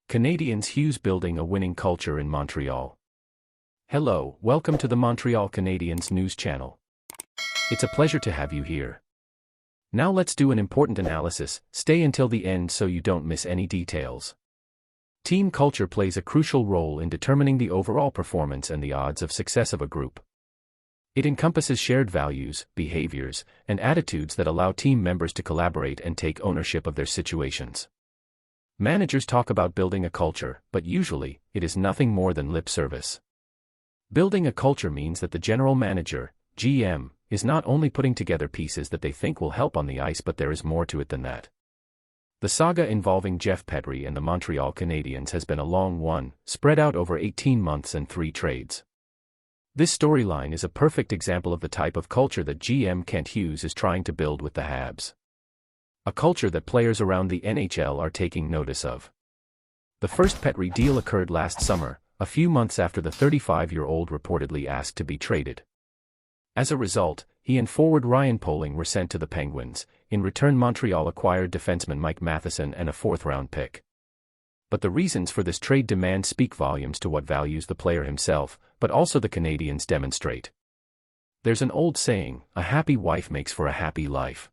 Canadiens Hughes building a winning culture in Montreal. Hello, welcome to the Montreal Canadiens news channel. It's a pleasure to have you here. Now let's do an important analysis. Stay until the end so you don't miss any details. Team culture plays a crucial role in determining the overall performance and the odds of success of a group. It encompasses shared values, behaviors, and attitudes that allow team members to collaborate and take ownership of their situations. Managers talk about building a culture, but usually, it is nothing more than lip service. Building a culture means that the general manager, GM, is not only putting together pieces that they think will help on the ice, but there is more to it than that. The saga involving Jeff Petry and the Montreal Canadiens has been a long one, spread out over 18 months and 3 trades. This storyline is a perfect example of the type of culture that GM Kent Hughes is trying to build with the Habs. A culture that players around the NHL are taking notice of. The first Petry deal occurred last summer, a few months after the 35-year-old reportedly asked to be traded. As a result, he and forward Ryan Poehling were sent to the Penguins. In return, Montreal acquired defenseman Mike Matheson and a 4th-round pick. But the reasons for this trade demand speak volumes to what values the player himself, but also the Canadiens demonstrate. There's an old saying, a happy wife makes for a happy life.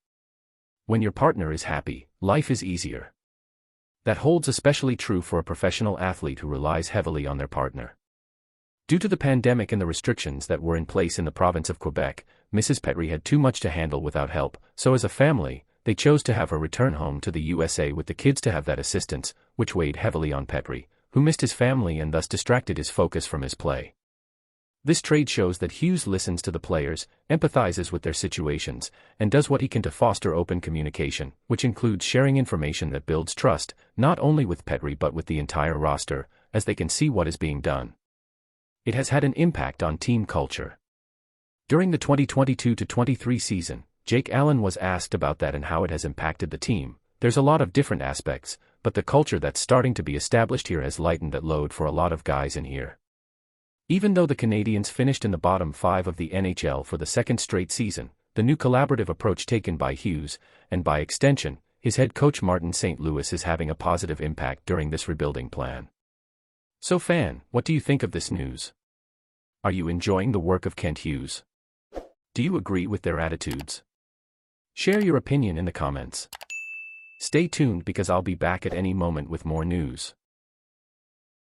When your partner is happy, life is easier. That holds especially true for a professional athlete who relies heavily on their partner. Due to the pandemic and the restrictions that were in place in the province of Quebec, Mrs. Petry had too much to handle without help, so as a family, they chose to have her return home to the USA with the kids to have that assistance, which weighed heavily on Petry, who missed his family and thus distracted his focus from his play. This trade shows that Hughes listens to the players, empathizes with their situations, and does what he can to foster open communication, which includes sharing information that builds trust, not only with Petry but with the entire roster, as they can see what is being done. It has had an impact on team culture. During the 2022-23 season, Jake Allen was asked about that and how it has impacted the team. There's a lot of different aspects, but the culture that's starting to be established here has lightened that load for a lot of guys in here. Even though the Canadiens finished in the bottom 5 of the NHL for the second straight season, the new collaborative approach taken by Hughes, and by extension, his head coach Martin St. Louis, is having a positive impact during this rebuilding plan. So fan, what do you think of this news? Are you enjoying the work of Kent Hughes? Do you agree with their attitudes? Share your opinion in the comments. Stay tuned because I'll be back at any moment with more news.